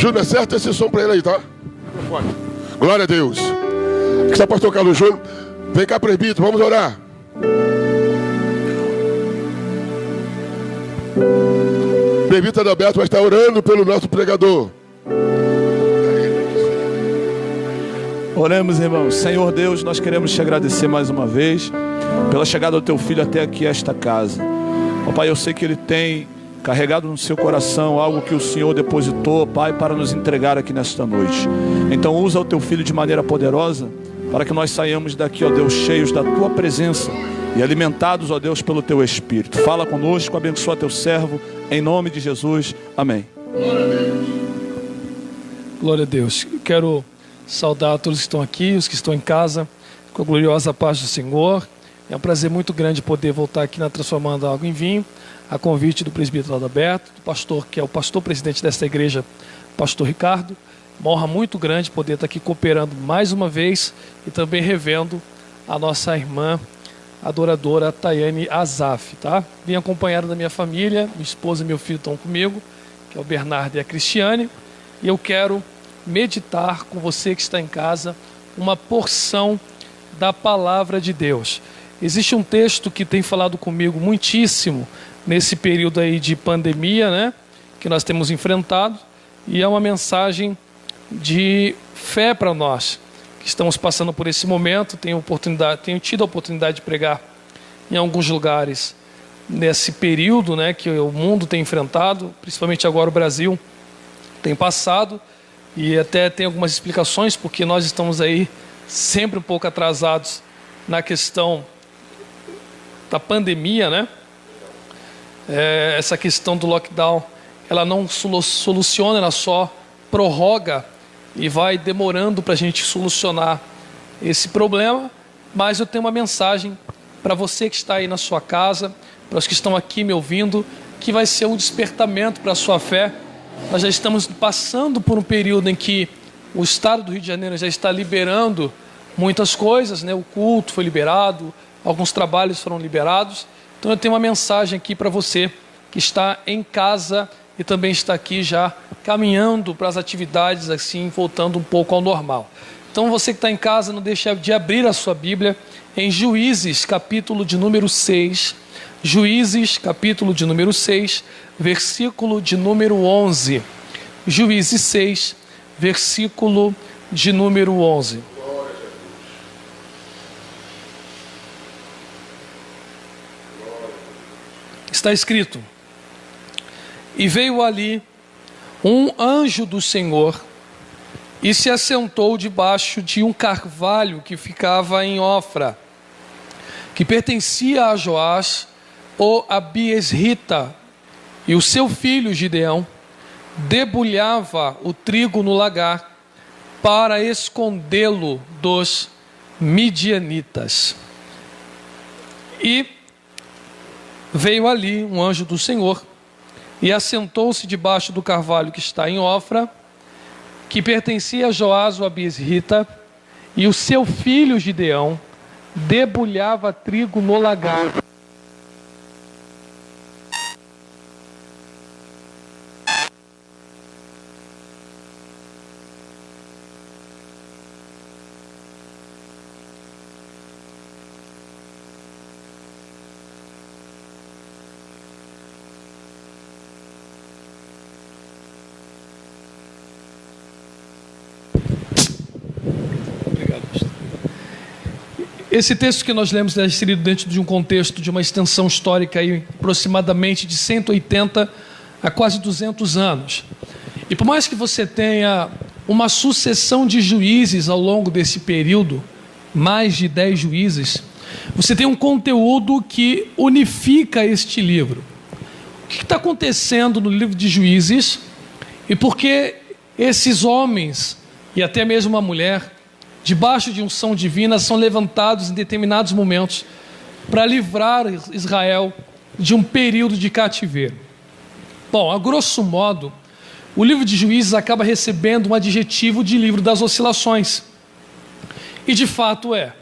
Júnior, acerta esse som para ele aí, tá? Glória a Deus. Aqui está o pastor Carlos Júnior. Vem cá, presbítero, vamos orar. O presbítero Adalberto vai estar orando pelo nosso pregador. Oremos, irmãos. Senhor Deus, nós queremos te agradecer mais uma vez pela chegada do teu filho até aqui, a esta casa. Ó Pai, eu sei que ele tem carregado no seu coração algo que o Senhor depositou, Pai, para nos entregar aqui nesta noite. Então usa o teu filho de maneira poderosa, para que nós saiamos daqui, ó Deus, cheios da tua presença e alimentados, ó Deus, pelo teu Espírito. Fala conosco, abençoa teu servo, em nome de Jesus. Amém. Glória a Deus. Quero saudar todos que estão aqui, os que estão em casa, com a gloriosa paz do Senhor. É um prazer muito grande poder voltar aqui na Transformando Água em Vinho, a convite do presbítero Adalberto, do pastor, que é o pastor presidente desta igreja, pastor Ricardo. Uma honra muito grande poder estar aqui cooperando mais uma vez e também revendo a nossa irmã adoradora Tayane Azaf, tá? Vim acompanhado da minha família, minha esposa e meu filho estão comigo, que é o Bernardo e a Cristiane, e eu quero meditar com você que está em casa uma porção da palavra de Deus. Existe um texto que tem falado comigo muitíssimo nesse período aí de pandemia, né, que nós temos enfrentado, e é uma mensagem de fé para nós que estamos passando por esse momento. Tenho tido a oportunidade de pregar em alguns lugares nesse período, né, que o mundo tem enfrentado, principalmente agora o Brasil tem passado, e até tem algumas explicações porque nós estamos aí sempre um pouco atrasados na questão da pandemia, né? Essa questão do lockdown, ela não soluciona, ela só prorroga e vai demorando para a gente solucionar esse problema. Mas eu tenho uma mensagem para você que está aí na sua casa, para os que estão aqui me ouvindo, que vai ser um despertamento para a sua fé. Nós já estamos passando por um período em que o estado do Rio de Janeiro já está liberando muitas coisas, né? O culto foi liberado, alguns trabalhos foram liberados. Então eu tenho uma mensagem aqui para você que está em casa e também está aqui já caminhando para as atividades, assim, voltando um pouco ao normal. Então você que está em casa, não deixe de abrir a sua Bíblia em Juízes, capítulo de número 6. Juízes, capítulo de número 6, versículo de número 11. Juízes 6, versículo de número 11. Está escrito: e veio ali um anjo do Senhor e se assentou debaixo de um carvalho que ficava em Ofra, que pertencia a Joás, o Abiesrita, e o seu filho Gideão debulhava o trigo no lagar para escondê-lo dos midianitas. E veio ali um anjo do Senhor e assentou-se debaixo do carvalho que está em Ofra, que pertencia a Joás o Abiesrita, e o seu filho Gideão debulhava trigo no lagar. Esse texto que nós lemos é inserido dentro de um contexto de uma extensão histórica aí, aproximadamente de 180 a quase 200 anos. E por mais que você tenha uma sucessão de juízes ao longo desse período, mais de 10 juízes, você tem um conteúdo que unifica este livro. O que está acontecendo no livro de Juízes e por que esses homens, e até mesmo uma mulher, debaixo de unção divina, são levantados em determinados momentos para livrar Israel de um período de cativeiro? Bom, a grosso modo, o livro de Juízes acaba recebendo um adjetivo de livro das oscilações. E de fato é.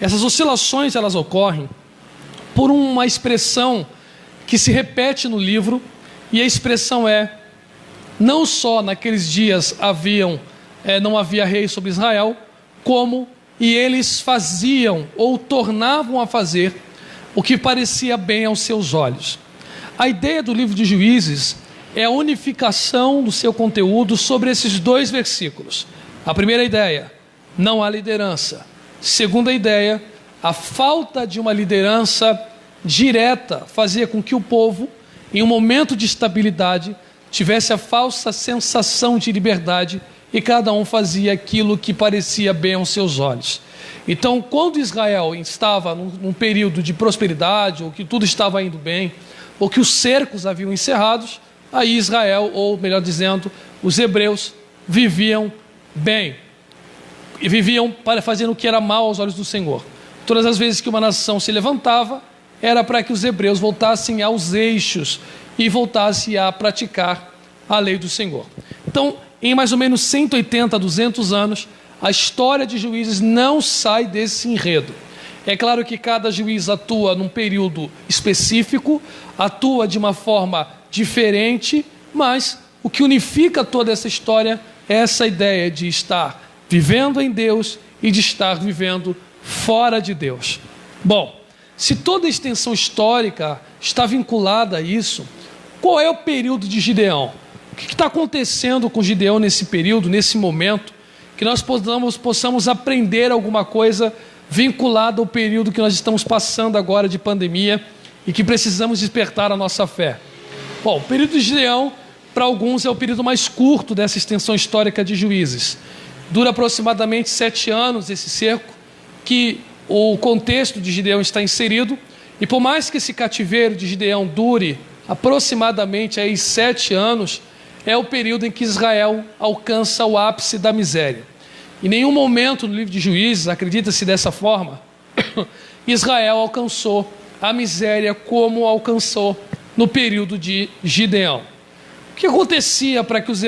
Essas oscilações, elas ocorrem por uma expressão que se repete no livro, e a expressão é: não só naqueles dias não havia rei sobre Israel, como eles faziam ou tornavam a fazer o que parecia bem aos seus olhos. A ideia do livro de Juízes é a unificação do seu conteúdo sobre esses 2 versículos. A primeira ideia, não há liderança. Segunda ideia, a falta de uma liderança direta fazia com que o povo, em um momento de estabilidade, tivesse a falsa sensação de liberdade e cada um fazia aquilo que parecia bem aos seus olhos. Então, quando Israel estava num período de prosperidade, ou que tudo estava indo bem, ou que os cercos haviam encerrados, aí Israel, ou melhor dizendo, os hebreus, viviam bem. E viviam fazendo o que era mal aos olhos do Senhor. Todas as vezes que uma nação se levantava, era para que os hebreus voltassem aos eixos e voltassem a praticar a lei do Senhor. Então, em mais ou menos 180 a 200 anos, a história de Juízes não sai desse enredo. É claro que cada juiz atua num período específico, atua de uma forma diferente, mas o que unifica toda essa história é essa ideia de estar vivendo em Deus e de estar vivendo fora de Deus. Bom, se toda a extensão histórica está vinculada a isso, qual é o período de Gideão? O que está acontecendo com Gideão nesse período, nesse momento, que nós possamos aprender alguma coisa vinculada ao período que nós estamos passando agora de pandemia e que precisamos despertar a nossa fé? Bom, o período de Gideão, para alguns, é o período mais curto dessa extensão histórica de Juízes. Dura aproximadamente 7 anos esse cerco, que o contexto de Gideão está inserido, e por mais que esse cativeiro de Gideão dure aproximadamente 7 anos, é o período em que Israel alcança o ápice da miséria. Em nenhum momento no livro de Juízes, acredita-se dessa forma, Israel alcançou a miséria como alcançou no período de Gideão. O que acontecia para que os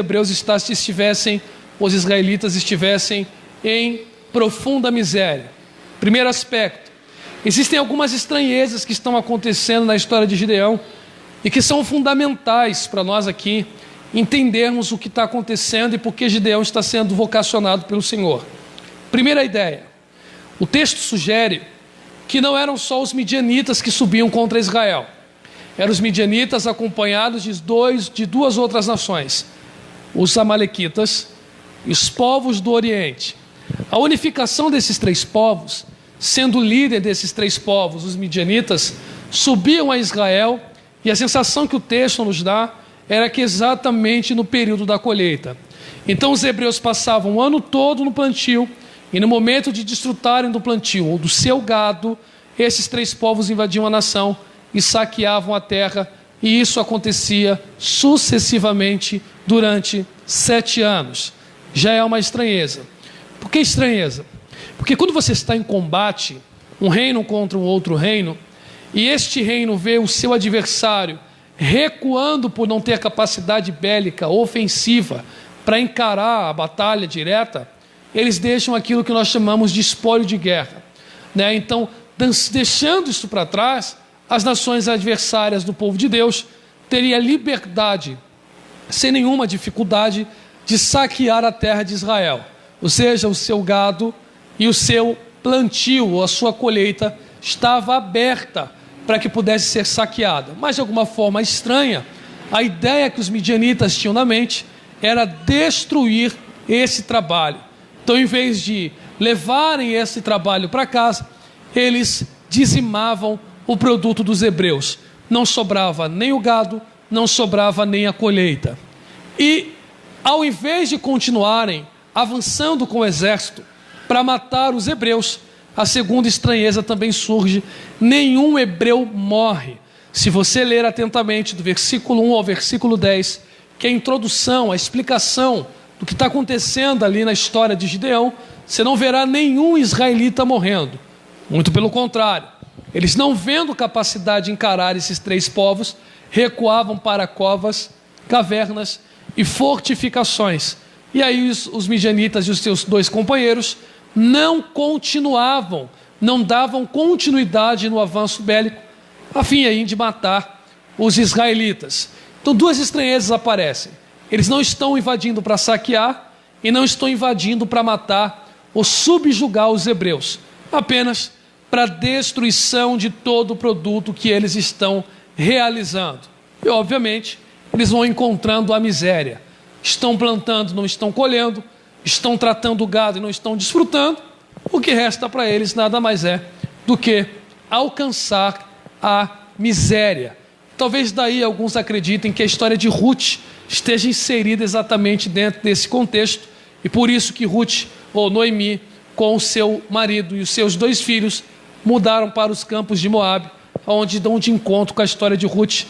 israelitas estivessem em profunda miséria? Primeiro aspecto, existem algumas estranhezas que estão acontecendo na história de Gideão e que são fundamentais para nós aqui entendermos o que está acontecendo e por que Gideão está sendo vocacionado pelo Senhor. Primeira ideia, o texto sugere que não eram só os midianitas que subiam contra Israel, eram os midianitas acompanhados de 2 outras nações, os amalequitas e os povos do Oriente. A unificação desses 3 povos, sendo o líder desses 3 povos, os midianitas, subiam a Israel, e a sensação que o texto nos dá era que exatamente no período da colheita. Então os hebreus passavam o ano todo no plantio, e no momento de desfrutarem do plantio ou do seu gado, esses 3 povos invadiam a nação e saqueavam a terra, e isso acontecia sucessivamente durante 7 anos. Já é uma estranheza. Por que estranheza? Porque quando você está em combate, um reino contra um outro reino, e este reino vê o seu adversário recuando por não ter capacidade bélica ofensiva para encarar a batalha direta, eles deixam aquilo que nós chamamos de espólio de guerra, né? Então, deixando isso para trás, as nações adversárias do povo de Deus teriam liberdade, sem nenhuma dificuldade, de saquear a terra de Israel, ou seja, o seu gado e o seu plantio, ou a sua colheita, estava aberta para que pudesse ser saqueada. Mas de alguma forma estranha, a ideia que os midianitas tinham na mente era destruir esse trabalho. Então, em vez de levarem esse trabalho para casa, eles dizimavam o produto dos hebreus. Não sobrava nem o gado, não sobrava nem a colheita. E, ao invés de continuarem avançando com o exército para matar os hebreus, a segunda estranheza também surge: nenhum hebreu morre. Se você ler atentamente do versículo 1 ao versículo 10, que é a introdução, a explicação do que está acontecendo ali na história de Gideão, você não verá nenhum israelita morrendo. Muito pelo contrário, eles, não vendo capacidade de encarar esses 3 povos, recuavam para covas, cavernas e fortificações. E aí os midianitas e os seus 2 companheiros não continuavam, não davam continuidade no avanço bélico, a fim aí de matar os israelitas. Então 2 estranhezas aparecem. Eles não estão invadindo para saquear e não estão invadindo para matar ou subjugar os hebreus, apenas para destruição de todo o produto que eles estão realizando. E obviamente eles vão encontrando a miséria. Estão plantando, não estão colhendo, estão tratando o gado e não estão desfrutando. O que resta para eles nada mais é do que alcançar a miséria. Talvez daí alguns acreditem que a história de Ruth esteja inserida exatamente dentro desse contexto, e por isso que Ruth, ou Noemi, com o seu marido e os seus 2 filhos, mudaram para os campos de Moabe, onde dão de encontro com a história de Ruth.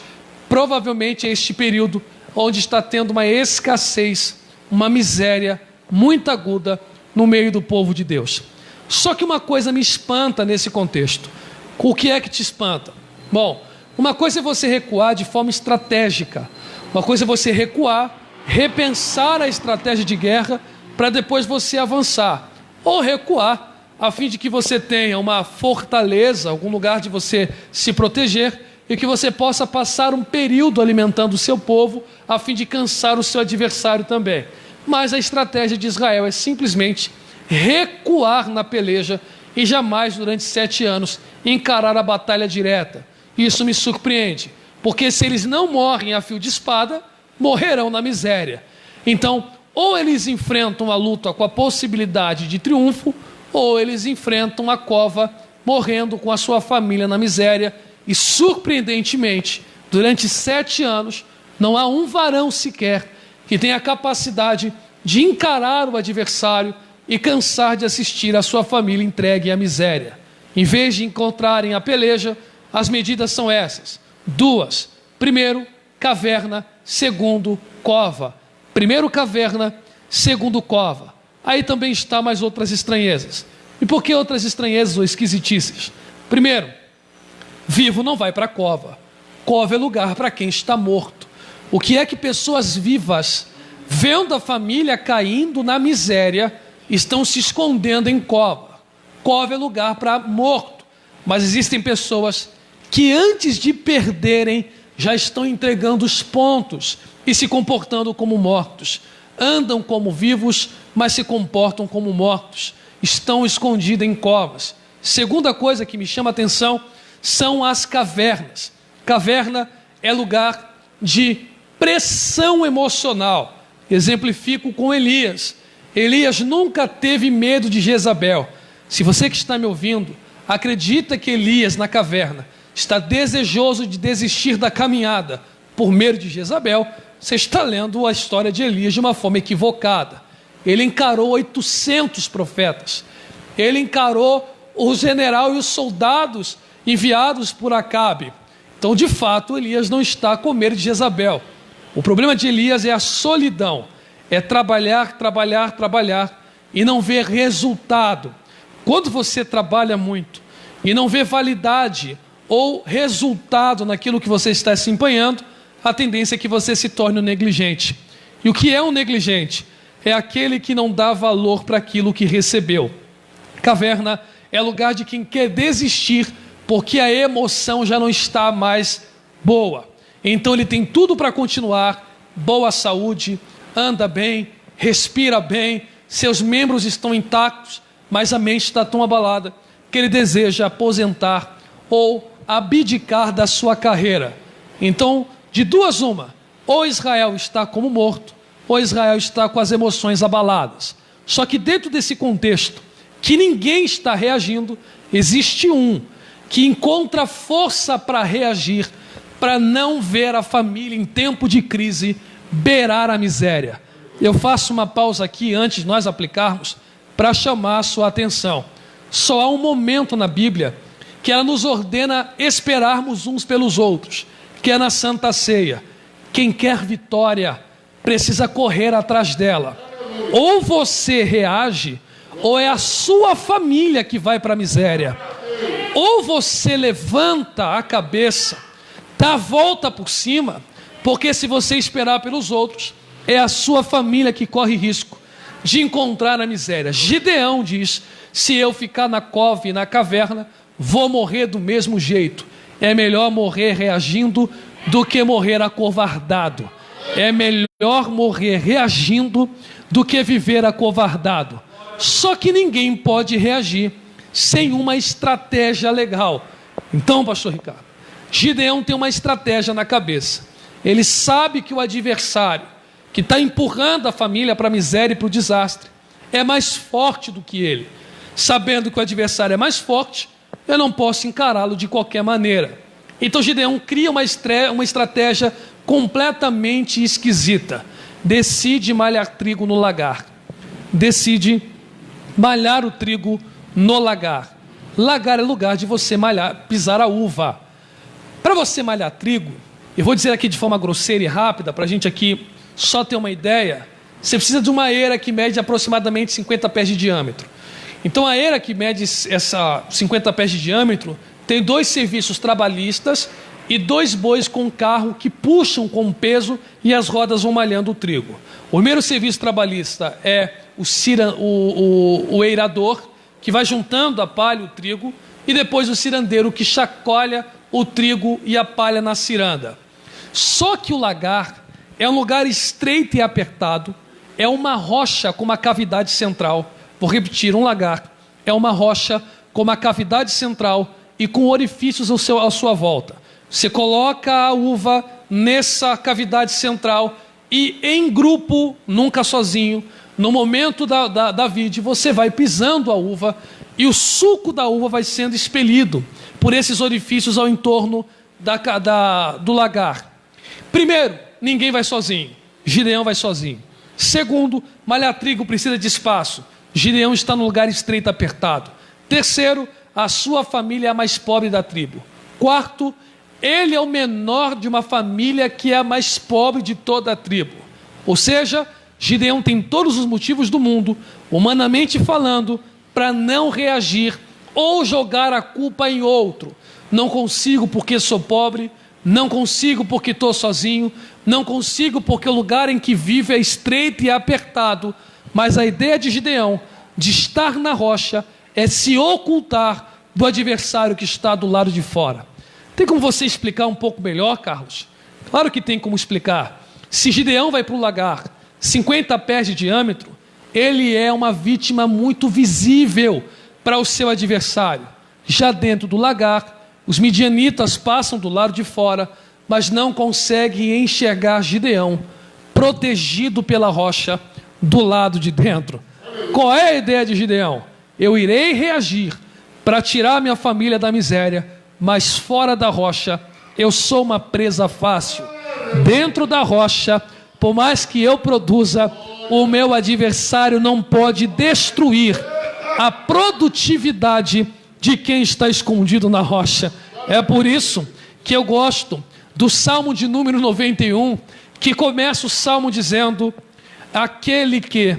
Provavelmente é este período onde está tendo uma escassez, uma miséria muito aguda no meio do povo de Deus. Só que uma coisa me espanta nesse contexto. O que é que te espanta? Bom, uma coisa é você recuar de forma estratégica. Uma coisa é você recuar, repensar a estratégia de guerra para depois você avançar. Ou recuar a fim de que você tenha uma fortaleza, algum lugar de você se proteger e que você possa passar um período alimentando o seu povo a fim de cansar o seu adversário também. Mas a estratégia de Israel é simplesmente recuar na peleja e jamais durante 7 anos encarar a batalha direta. Isso me surpreende, porque se eles não morrem a fio de espada, morrerão na miséria. Então, ou eles enfrentam a luta com a possibilidade de triunfo, ou eles enfrentam a cova morrendo com a sua família na miséria. E surpreendentemente, durante 7 anos, não há um varão sequer que tenha a capacidade de encarar o adversário e cansar de assistir a sua família entregue à miséria. Em vez de encontrarem a peleja, as medidas são essas: 2. Primeiro, caverna. Segundo, cova. Primeiro, caverna. Segundo, cova. Aí também está mais outras estranhezas. E por que outras estranhezas ou esquisitices? Primeiro, vivo não vai para a cova. Cova é lugar para quem está morto. O que é que pessoas vivas, vendo a família caindo na miséria, estão se escondendo em cova? Cova é lugar para morto. Mas existem pessoas que antes de perderem já estão entregando os pontos e se comportando como mortos. Andam como vivos, mas se comportam como mortos. Estão escondidos em covas. Segunda coisa que me chama a atenção são as cavernas. Caverna é lugar de pressão emocional. Exemplifico com Elias. Elias nunca teve medo de Jezabel. Se você que está me ouvindo acredita que Elias na caverna está desejoso de desistir da caminhada por medo de Jezabel, você está lendo a história de Elias de uma forma equivocada. Ele encarou 800 profetas. Ele encarou o general e os soldados enviados por Acabe. Então, de fato, Elias não está com medo de Jezabel. O problema de Elias é a solidão. É trabalhar, trabalhar, trabalhar e não ver resultado. Quando você trabalha muito e não vê validade ou resultado naquilo que você está se empenhando, a tendência é que você se torne um negligente. E o que é um negligente? É aquele que não dá valor para aquilo que recebeu. Caverna é lugar de quem quer desistir porque a emoção já não está mais boa. Então ele tem tudo para continuar, boa saúde, anda bem, respira bem, seus membros estão intactos, mas a mente está tão abalada que ele deseja aposentar ou abdicar da sua carreira. Então, de duas uma, ou Israel está como morto, ou Israel está com as emoções abaladas. Só que dentro desse contexto, que ninguém está reagindo, existe um que encontra força para reagir, para não ver a família em tempo de crise beirar a miséria. Eu faço uma pausa aqui antes de nós aplicarmos para chamar a sua atenção. Só há um momento na Bíblia que ela nos ordena esperarmos uns pelos outros, que é na Santa Ceia. Quem quer vitória precisa correr atrás dela. Ou você reage, ou é a sua família que vai para a miséria. Ou você levanta a cabeça, dá a volta por cima, porque se você esperar pelos outros, é a sua família que corre risco de encontrar a miséria. Gideão diz: se eu ficar na cova e na caverna, vou morrer do mesmo jeito. É melhor morrer reagindo do que morrer acovardado. É melhor morrer reagindo do que viver acovardado. Só que ninguém pode reagir sem uma estratégia legal. Então, pastor Ricardo, Gideão tem uma estratégia na cabeça. Ele sabe que o adversário, que está empurrando a família para a miséria e para o desastre, é mais forte do que ele. Sabendo que o adversário é mais forte, eu não posso encará-lo de qualquer maneira. Então Gideão cria uma estratégia completamente esquisita. Decide malhar trigo no lagar. Decide malhar o trigo no lagar. Lagar é lugar de você malhar, pisar a uva. Para você malhar trigo, eu vou dizer aqui de forma grosseira e rápida, para a gente aqui só ter uma ideia, você precisa de uma eira que mede aproximadamente 50 pés de diâmetro. Então a eira que mede essa 50 pés de diâmetro tem 2 serviços trabalhistas e 2 bois com carro que puxam com peso e as rodas vão malhando o trigo. O primeiro serviço trabalhista é o eirador, que vai juntando a palha e o trigo, e depois o cirandeiro, que chacoalha o trigo e a palha na ciranda. Só que o lagar é um lugar estreito e apertado, é uma rocha com uma cavidade central. Vou repetir, um lagar é uma rocha com uma cavidade central e com orifícios à sua volta. Você coloca a uva nessa cavidade central e em grupo, nunca sozinho, no momento da vide, você vai pisando a uva e o suco da uva vai sendo expelido por esses orifícios ao entorno do lagar. Primeiro, ninguém vai sozinho. Gideão vai sozinho. Segundo, malhar trigo precisa de espaço. Gideão está no lugar estreito, apertado. Terceiro, a sua família é a mais pobre da tribo. Quarto, ele é o menor de uma família que é a mais pobre de toda a tribo. Ou seja, Gideão tem todos os motivos do mundo, humanamente falando, para não reagir ou jogar a culpa em outro. Não consigo porque sou pobre, não consigo porque estou sozinho, não consigo porque o lugar em que vivo é estreito e apertado. Mas a ideia de Gideão, de estar na rocha, é se ocultar do adversário que está do lado de fora. Tem como você explicar um pouco melhor, Carlos? Claro que tem como explicar. Se Gideão vai para o lagar 50 pés de diâmetro, ele é uma vítima muito visível para o seu adversário. Já dentro do lagar, os midianitas passam do lado de fora, mas não conseguem enxergar Gideão, protegido pela rocha, do lado de dentro. Qual é a ideia de Gideão? Eu irei reagir para tirar minha família da miséria, mas fora da rocha, eu sou uma presa fácil. Dentro da rocha, por mais que eu produza, o meu adversário não pode destruir a produtividade de quem está escondido na rocha. É por isso que eu gosto do Salmo de número 91, que começa o Salmo dizendo: aquele que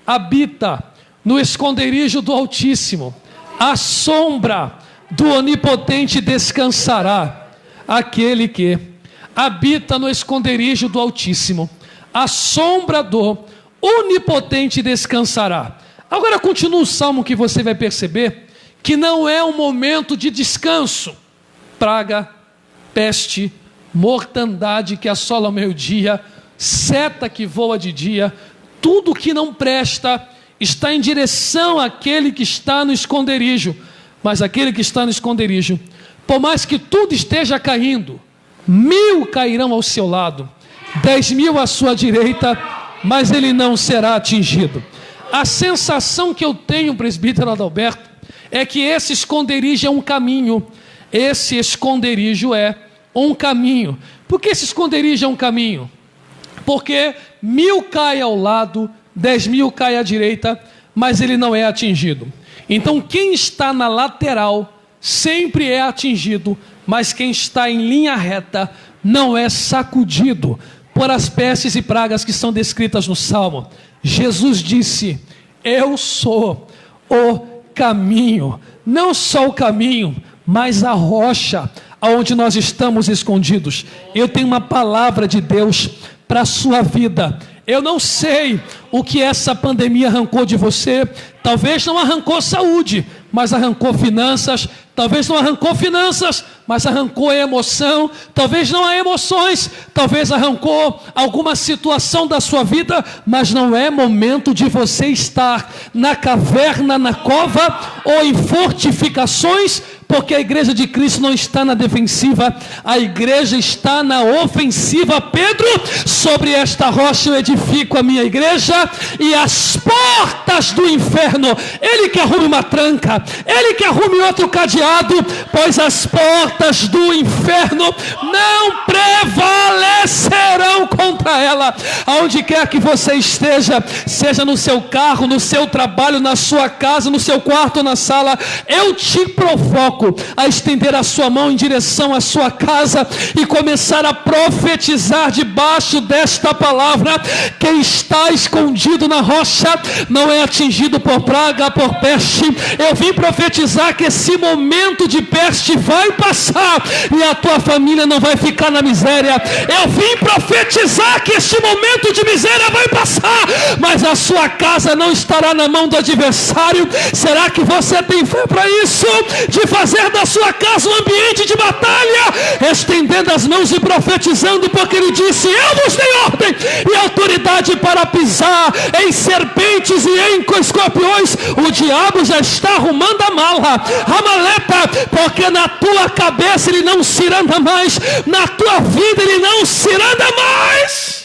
habita no esconderijo do Altíssimo, à sombra do Onipotente descansará. Aquele que habita no esconderijo do Altíssimo, à sombra do Onipotente descansará. Agora continua o Salmo, que você vai perceber que não é um momento de descanso. Praga, peste, mortandade que assola ao meio-dia, seta que voa de dia, tudo que não presta está em direção àquele que está no esconderijo. Mas aquele que está no esconderijo, por mais que tudo esteja caindo, 1000 cairão ao seu lado, 10.000 à sua direita, mas ele não será atingido. A sensação que eu tenho, presbítero Adalberto, é que esse esconderijo é um caminho. Esse esconderijo é um caminho. Por que esse esconderijo é um caminho? Porque 1000 caem ao lado, 10.000 caem à direita, mas ele não é atingido. Então quem está na lateral sempre é atingido, mas quem está em linha reta não é sacudido por as pestes e pragas que são descritas no Salmo. Jesus disse: eu sou o caminho, não só o caminho, mas a rocha aonde nós estamos escondidos. Eu tenho uma palavra de Deus para a sua vida. Eu não sei o que essa pandemia arrancou de você. Talvez não arrancou saúde, mas arrancou finanças. Talvez não arrancou finanças, mas arrancou a emoção. Talvez não há emoções, talvez arrancou alguma situação da sua vida, mas não é momento de você estar na caverna, na cova ou em fortificações, porque a igreja de Cristo não está na defensiva, a igreja está na ofensiva. Pedro, sobre esta rocha eu edifico a minha igreja, e as portas do inferno, ele que arrume uma tranca, ele que arrume outro cadeado, pois as portas do inferno não prevalecerão contra ela. Aonde quer que você esteja, seja no seu carro, no seu trabalho, na sua casa, no seu quarto ou na sala, eu te provoco a estender a sua mão em direção à sua casa e começar a profetizar debaixo desta palavra. Quem está escondido na rocha não é atingido por praga, por peste. Eu vim profetizar que esse momento de peste vai passar e a tua família não vai ficar na miséria. Eu vim profetizar que este momento de miséria vai passar, mas a sua casa não estará na mão do adversário. Será que você tem fé para isso? De fazer da sua casa um ambiente de batalha, estendendo as mãos e profetizando, porque ele disse: eu vos dei ordem e autoridade para pisar em serpentes e em escorpiões. O diabo já está arrumando a maleta, porque na tua cabeça ele não se anda mais, na tua vida ele não se anda mais.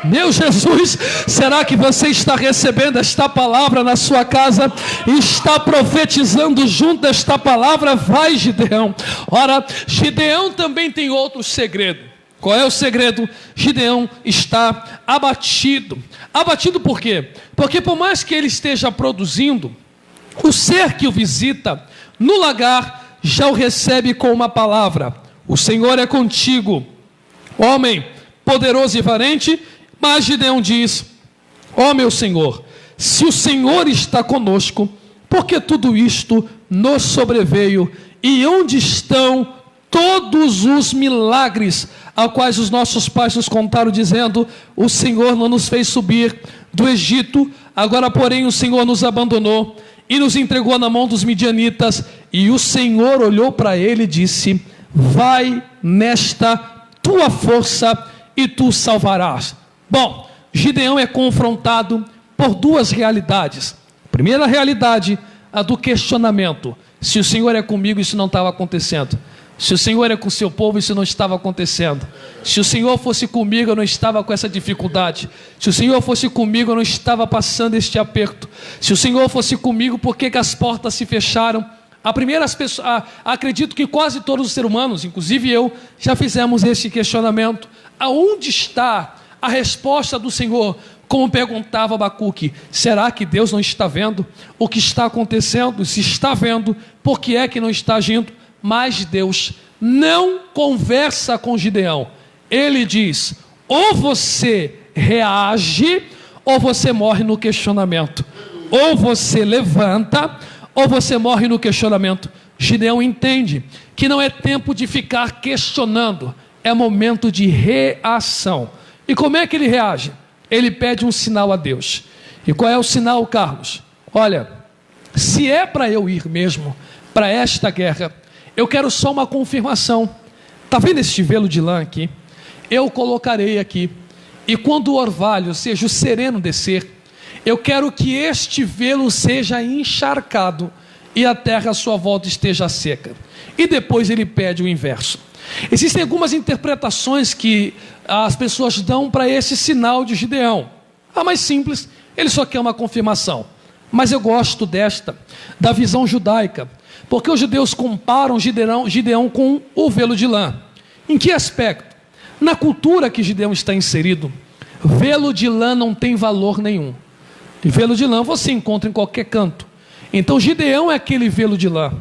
Meu Jesus, será que você está recebendo esta palavra na sua casa? Está profetizando junto esta palavra? Vai, Gideão. Ora, Gideão também tem outro segredo. Qual é o segredo? Gideão está abatido. Abatido por quê? Porque por mais que ele esteja produzindo, o ser que o visita no lagar já o recebe com uma palavra: o Senhor é contigo, homem poderoso e valente. Mas Gideão diz: ó meu Senhor, se o Senhor está conosco, por que tudo isto nos sobreveio? E onde estão todos os milagres aos quais os nossos pais nos contaram, dizendo: o Senhor não nos fez subir do Egito? Agora porém o Senhor nos abandonou e nos entregou na mão dos midianitas. E o Senhor olhou para ele e disse: vai nesta tua força e tu salvarás. Bom, Gideão é confrontado por duas realidades. Primeira realidade, a do questionamento: se o Senhor é comigo, isso não estava acontecendo. Se o Senhor é com o seu povo, isso não estava acontecendo. Se o Senhor fosse comigo, eu não estava com essa dificuldade. Se o Senhor fosse comigo, eu não estava passando este aperto. Se o Senhor fosse comigo, por que as portas se fecharam? Acredito que quase todos os seres humanos, inclusive eu, já fizemos esse questionamento. Aonde está a resposta do Senhor? Como perguntava Abacuque: será que Deus não está vendo o que está acontecendo? Se está vendo, por que é que não está agindo? Mas Deus não conversa com Gideão. Ele diz: ou você reage, ou você morre no questionamento. Ou você levanta, ou você morre no questionamento. Gideão entende que não é tempo de ficar questionando, é momento de reação. E como é que ele reage? Ele pede um sinal a Deus. E qual é o sinal, Carlos? Olha, se é para eu ir mesmo para esta guerra, eu quero só uma confirmação. Está vendo este velo de lã aqui? Eu colocarei aqui. E quando o orvalho, ou seja, o sereno descer, eu quero que este velo seja encharcado e a terra à sua volta esteja seca. E depois ele pede o inverso. Existem algumas interpretações que as pessoas dão para esse sinal de Gideão. A mais simples, ele só quer uma confirmação. Mas eu gosto da visão judaica, porque os judeus comparam Gideão com o velo de lã. Em que aspecto? Na cultura que Gideão está inserido, velo de lã não tem valor nenhum. E velo de lã você encontra em qualquer canto. Então Gideão é aquele velo de lã.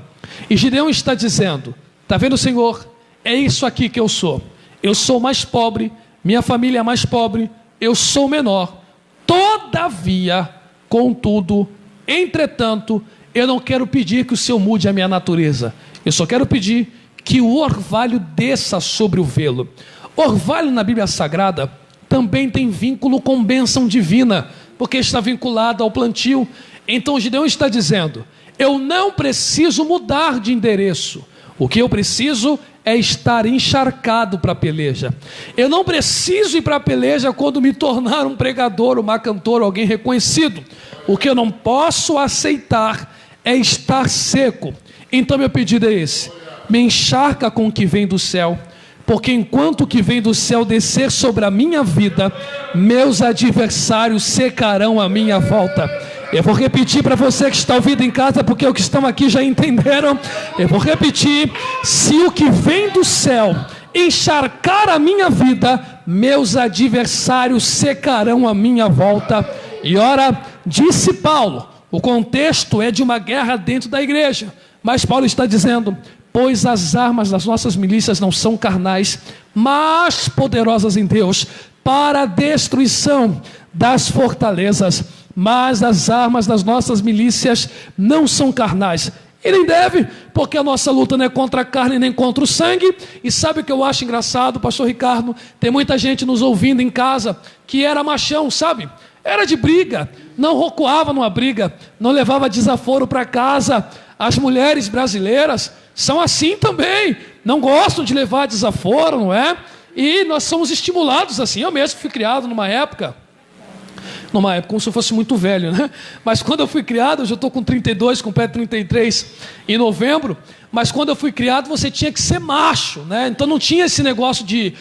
E Gideão está dizendo: está vendo, Senhor? É isso aqui que eu sou. Eu sou mais pobre, minha família é mais pobre, eu sou menor. Todavia, contudo, entretanto, eu não quero pedir que o Senhor mude a minha natureza. Eu só quero pedir que o orvalho desça sobre o velo. Orvalho na Bíblia Sagrada também tem vínculo com bênção divina, porque está vinculado ao plantio. Então Gideão está dizendo: Eu não preciso mudar de endereço. O que eu preciso é estar encharcado para a peleja. Eu não preciso ir para a peleja quando me tornar um pregador, uma cantora, alguém reconhecido. O que eu não posso aceitar é estar seco. Então meu pedido é esse: me encharca com o que vem do céu, porque enquanto o que vem do céu descer sobre a minha vida, meus adversários secarão a minha volta. Eu vou repetir para você que está ouvindo em casa, porque os que estão aqui já entenderam. Eu vou repetir: se o que vem do céu encharcar a minha vida, meus adversários secarão a minha volta. E ora, disse Paulo, o contexto é de uma guerra dentro da igreja, mas Paulo está dizendo: pois as armas das nossas milícias não são carnais, mas poderosas em Deus, para a destruição das fortalezas. Mas as armas das nossas milícias não são carnais. E nem deve, porque a nossa luta não é contra a carne nem contra o sangue. E sabe o que eu acho engraçado, pastor Ricardo? Tem muita gente nos ouvindo em casa que era machão, sabe? Era de briga, não recuava numa briga, não levava desaforo para casa. As mulheres brasileiras são assim também, não gostam de levar desaforo, não é? E nós somos estimulados assim. Eu mesmo fui criado numa época como se eu fosse muito velho, né? Mas quando eu fui criado, eu já estou com 32, completo 33 em novembro. Mas quando eu fui criado, você tinha que ser macho, né? Então não tinha esse negócio de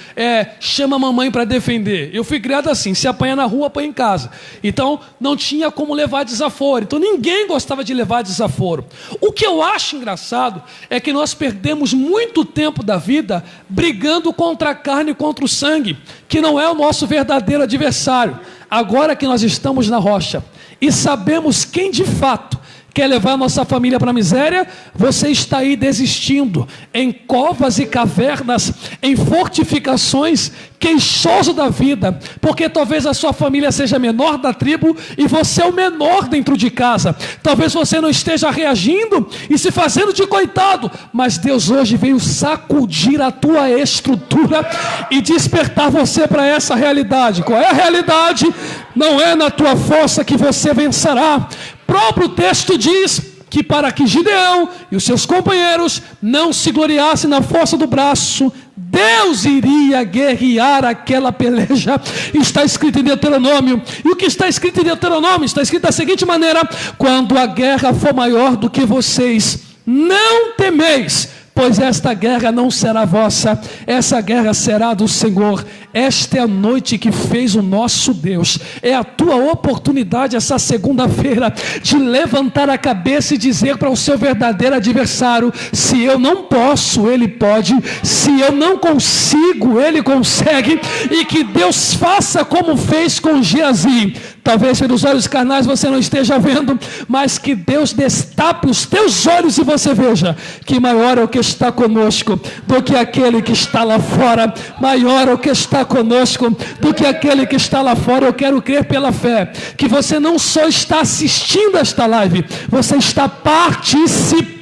chama a mamãe para defender. Eu fui criado assim: se apanha na rua, apanha em casa. Então não tinha como levar desaforo. Então ninguém gostava de levar desaforo. O que eu acho engraçado é que nós perdemos muito tempo da vida brigando contra a carne e contra o sangue, que não é o nosso verdadeiro adversário. Agora que nós estamos na rocha e sabemos quem de fato quer levar a nossa família para a miséria, você está aí desistindo em covas e cavernas, em fortificações, queixoso da vida, porque talvez a sua família seja menor da tribo e você é o menor dentro de casa. Talvez você não esteja reagindo e se fazendo de coitado, mas Deus hoje veio sacudir a tua estrutura e despertar você para essa realidade. Qual é a realidade? Não é na tua força que você vencerá. O próprio texto diz que para que Gideão e os seus companheiros não se gloriassem na força do braço, Deus iria guerrear aquela peleja. Está escrito em Deuteronômio. E o que está escrito em Deuteronômio? Está escrito da seguinte maneira: quando a guerra for maior do que vocês, não temeis, pois esta guerra não será vossa, essa guerra será do Senhor. Esta é a noite que fez o nosso Deus. É a tua oportunidade essa segunda-feira de levantar a cabeça e dizer para o seu verdadeiro adversário: se eu não posso, ele pode; se eu não consigo, ele consegue. E que Deus faça como fez com Geazi. Talvez pelos olhos carnais você não esteja vendo, mas que Deus destape os teus olhos e você veja que maior é o que está conosco do que aquele que está lá fora. Maior é o que está conosco do que aquele que está lá fora. Eu quero crer pela fé que você não só está assistindo esta live, você está participando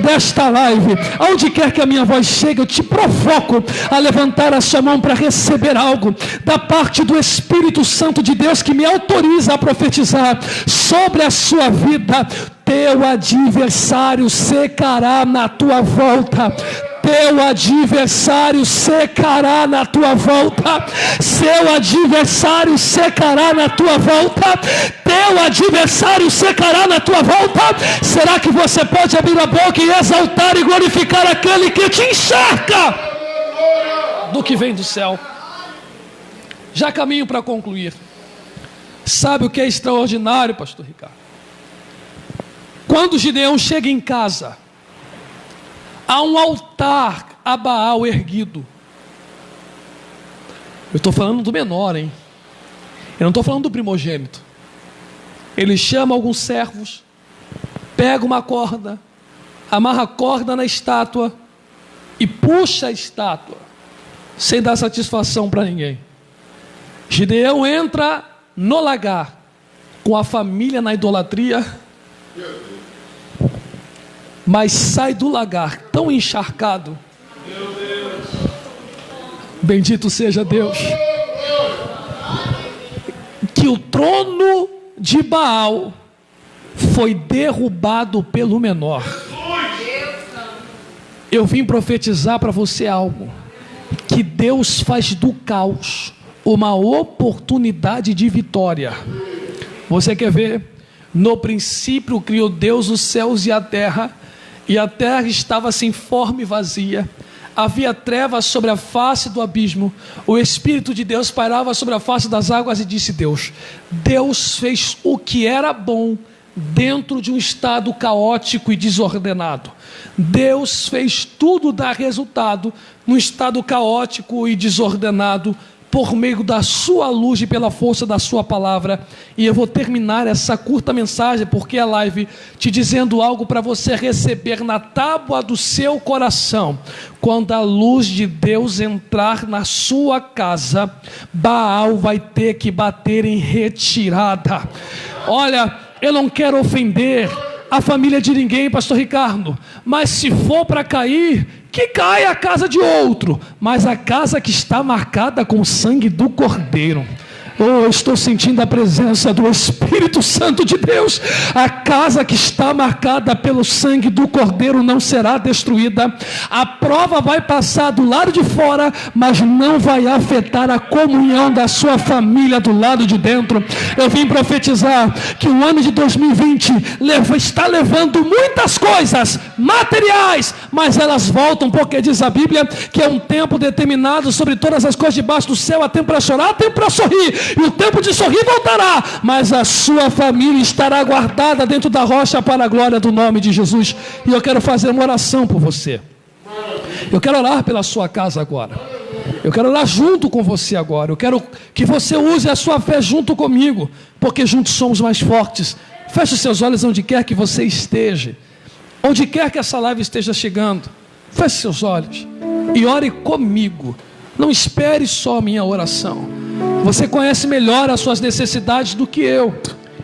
desta live. Aonde quer que a minha voz chegue, eu te provoco a levantar a sua mão para receber algo da parte do Espírito Santo de Deus, que me autoriza a profetizar sobre a sua vida. Teu adversário secará na tua volta. Teu adversário secará na tua volta. Seu adversário secará na tua volta. Teu adversário secará na tua volta. Será que você pode abrir a boca e exaltar e glorificar aquele que te encharca do que vem do céu? Já caminho para concluir. Sabe o que é extraordinário, pastor Ricardo? Quando Gideão chega em casa, há um altar a Baal erguido. Eu estou falando do menor, hein? Eu não estou falando do primogênito. Ele chama alguns servos, pega uma corda, amarra a corda na estátua e puxa a estátua, sem dar satisfação para ninguém. Gideão entra no lagar, com a família na idolatria, mas sai do lagar tão encharcado. Bendito seja Deus, que o trono de Baal foi derrubado pelo menor. Eu vim profetizar para você algo, que Deus faz do caos uma oportunidade de vitória. Você quer ver? No princípio criou Deus os céus e a terra estava sem forma e vazia. Havia trevas sobre a face do abismo. O Espírito de Deus pairava sobre a face das águas e disse Deus. Deus fez o que era bom dentro de um estado caótico e desordenado. Deus fez tudo dar resultado num estado caótico e desordenado, por meio da sua luz e pela força da sua palavra. E eu vou terminar essa curta mensagem, porque é live, te dizendo algo para você receber na tábua do seu coração. Quando a luz de Deus entrar na sua casa, Baal vai ter que bater em retirada. Olha, eu não quero ofender a família de ninguém, pastor Ricardo, mas se for para cair, que caia a casa de outro, mas a casa que está marcada com o sangue do Cordeiro. Oh, eu estou sentindo a presença do Espírito Santo de Deus. A casa que está marcada pelo sangue do Cordeiro não será destruída. A prova vai passar do lado de fora, mas não vai afetar a comunhão da sua família do lado de dentro. Eu vim profetizar que o ano de 2020 está levando muitas coisas materiais, mas elas voltam, porque diz a Bíblia que é um tempo determinado sobre todas as coisas debaixo do céu. Há tempo para chorar, há tempo para sorrir. E o tempo de sorrir voltará, mas a sua família estará guardada dentro da rocha para a glória do nome de Jesus. E eu quero fazer uma oração por você. Eu quero orar pela sua casa agora. Eu quero orar junto com você agora. Eu quero que você use a sua fé junto comigo, porque juntos somos mais fortes. Feche os seus olhos onde quer que você esteja, onde quer que essa live esteja chegando. Feche seus olhos e ore comigo. Não espere só a minha oração. Você conhece melhor as suas necessidades do que eu.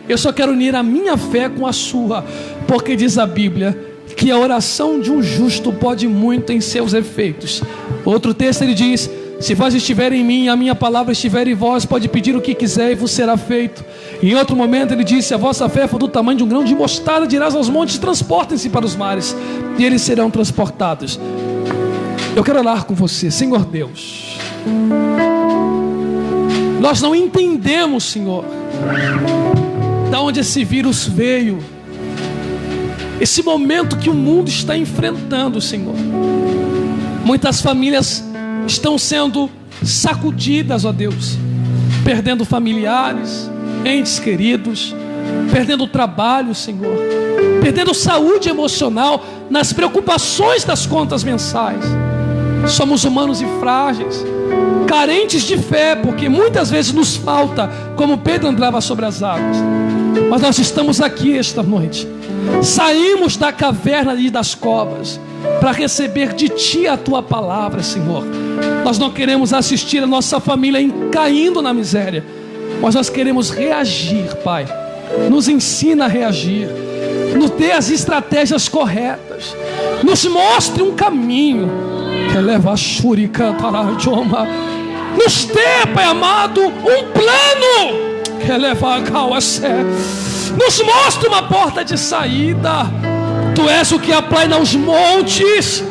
Eu só quero unir a minha fé com a sua, porque diz a Bíblia que a oração de um justo pode muito em seus efeitos. Outro texto ele diz: se vós estiverem em mim e a minha palavra estiver em vós, pode pedir o que quiser e vos será feito. E em outro momento ele disse: se a vossa fé for do tamanho de um grão de mostarda, dirás aos montes, transportem-se para os mares, e eles serão transportados. Eu quero orar com você. Senhor Deus, nós não entendemos, Senhor, de onde esse vírus veio, esse momento que o mundo está enfrentando, Senhor. Muitas famílias estão sendo sacudidas, ó Deus, perdendo familiares, entes queridos, perdendo trabalho, Senhor, perdendo saúde emocional nas preocupações das contas mensais. Somos humanos e frágeis, carentes de fé, porque muitas vezes nos falta, como Pedro andava sobre as águas. Mas nós estamos aqui esta noite, saímos da caverna e das covas para receber de Ti a Tua palavra, Senhor. Nós não queremos assistir a nossa família caindo na miséria, mas nós queremos reagir, Pai. Nos ensina a reagir, nos dê as estratégias corretas, nos mostre um caminho. Nos dê, Pai amado, um plano. Nos mostre uma porta de saída. Tu és o que aplana os montes.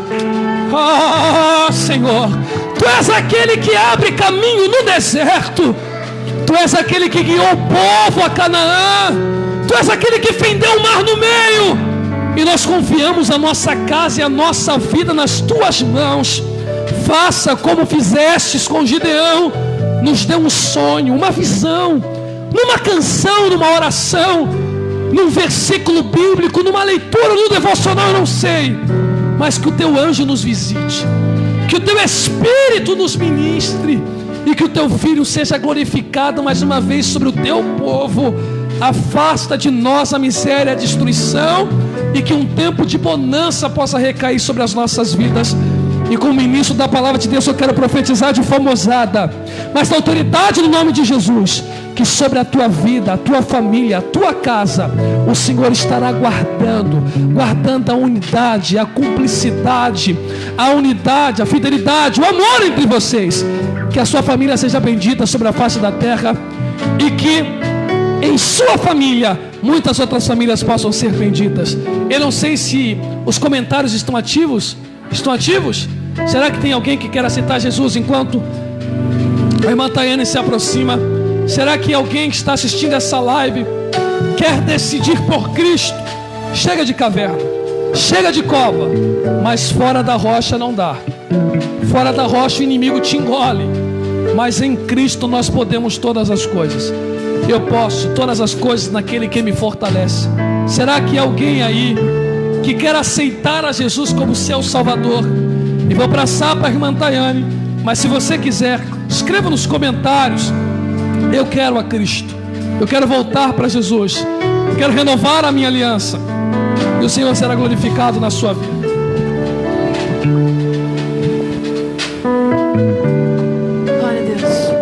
Senhor, Tu és aquele que abre caminho no deserto. Tu és aquele que guiou o povo a Canaã. Tu és aquele que fendeu o mar no meio. E nós confiamos a nossa casa e a nossa vida nas Tuas mãos. Faça como fizestes com Gideão. Nos dê um sonho, uma visão, numa canção, numa oração, num versículo bíblico, numa leitura, num devocional, eu não sei. Mas que o Teu anjo nos visite, que o Teu Espírito nos ministre, e que o Teu Filho seja glorificado mais uma vez sobre o Teu povo. Afasta de nós a miséria e a destruição, e que um tempo de bonança possa recair sobre as nossas vidas. E como ministro da palavra de Deus, eu quero profetizar de forma ousada, mas na autoridade do nome de Jesus, que sobre a tua vida, a tua família, a tua casa, o Senhor estará guardando a unidade, a cumplicidade, a unidade, a fidelidade, o amor entre vocês. Que a sua família seja bendita sobre a face da terra, e que em sua família muitas outras famílias possam ser benditas. Eu não sei se os comentários estão ativos. Estão ativos? Será que tem alguém que quer aceitar Jesus enquanto a irmã Tayane se aproxima? Será que alguém que está assistindo essa live quer decidir por Cristo? Chega de caverna, chega de cova, mas fora da rocha não dá. Fora da rocha o inimigo te engole, mas em Cristo nós podemos todas as coisas. Eu posso todas as coisas naquele que me fortalece. Será que alguém aí que quer aceitar a Jesus como seu Salvador? E vou passar para a irmã Tayane, mas se você quiser, escreva nos comentários: eu quero a Cristo, eu quero voltar para Jesus, eu quero renovar a minha aliança, e o Senhor será glorificado na sua vida. Glória a Deus.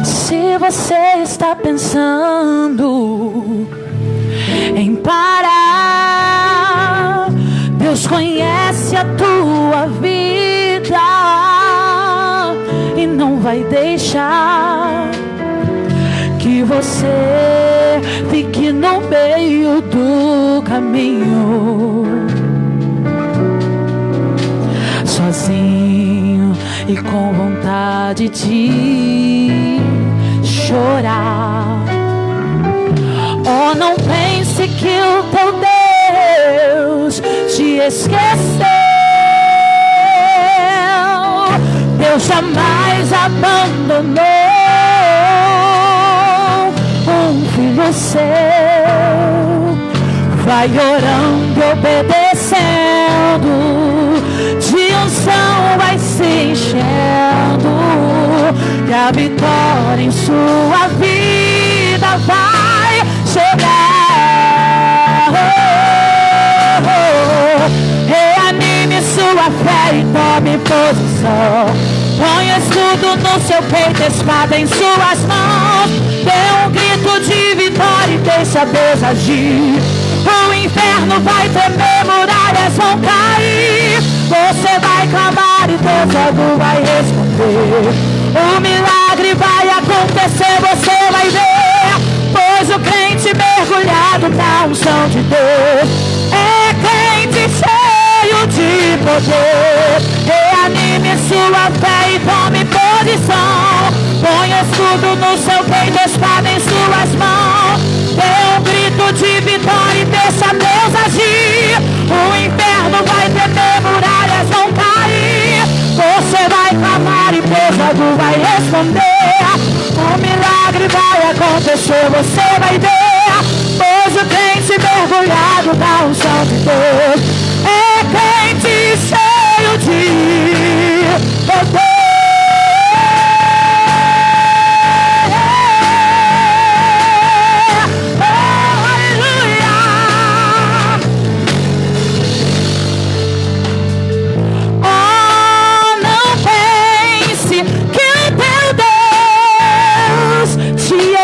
Se você está pensando em parar, Deus conhece a tua vida e não vai deixar que você fique no meio do caminho, sozinho e com vontade de chorar. Oh, não pense que o teu Deus te esqueceu. Deus jamais abandonou um filho seu. Vai orando e obedecendo, de unção vai se enchendo, e a vitória em sua vida vai chegar. Reanime sua fé e tome posição. Põe escudo no seu peito, espada em suas mãos. Dê um grito de vitória e deixa Deus agir. O inferno vai tremer, muralhas vão cair. Você vai clamar e Deus logo vai responder. O milagre vai acontecer, você vai ver. Pois o crente mergulhado na unção de Deus é crente cheio de poder. Reanime sua fé e tome posição. Põe escudo no seu peito, espada em suas mãos. Dê um grito de vitória e deixa Deus agir. O inferno vai tremer, muralhas vão cair. Você vai clamar e Deus logo vai responder. O milagre vai acontecer, você vai ver. Pois o crente mergulhado na unção de Deus é crente cheio de poder.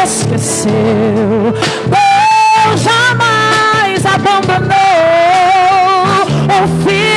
Esqueceu. Deus jamais abandonou o filho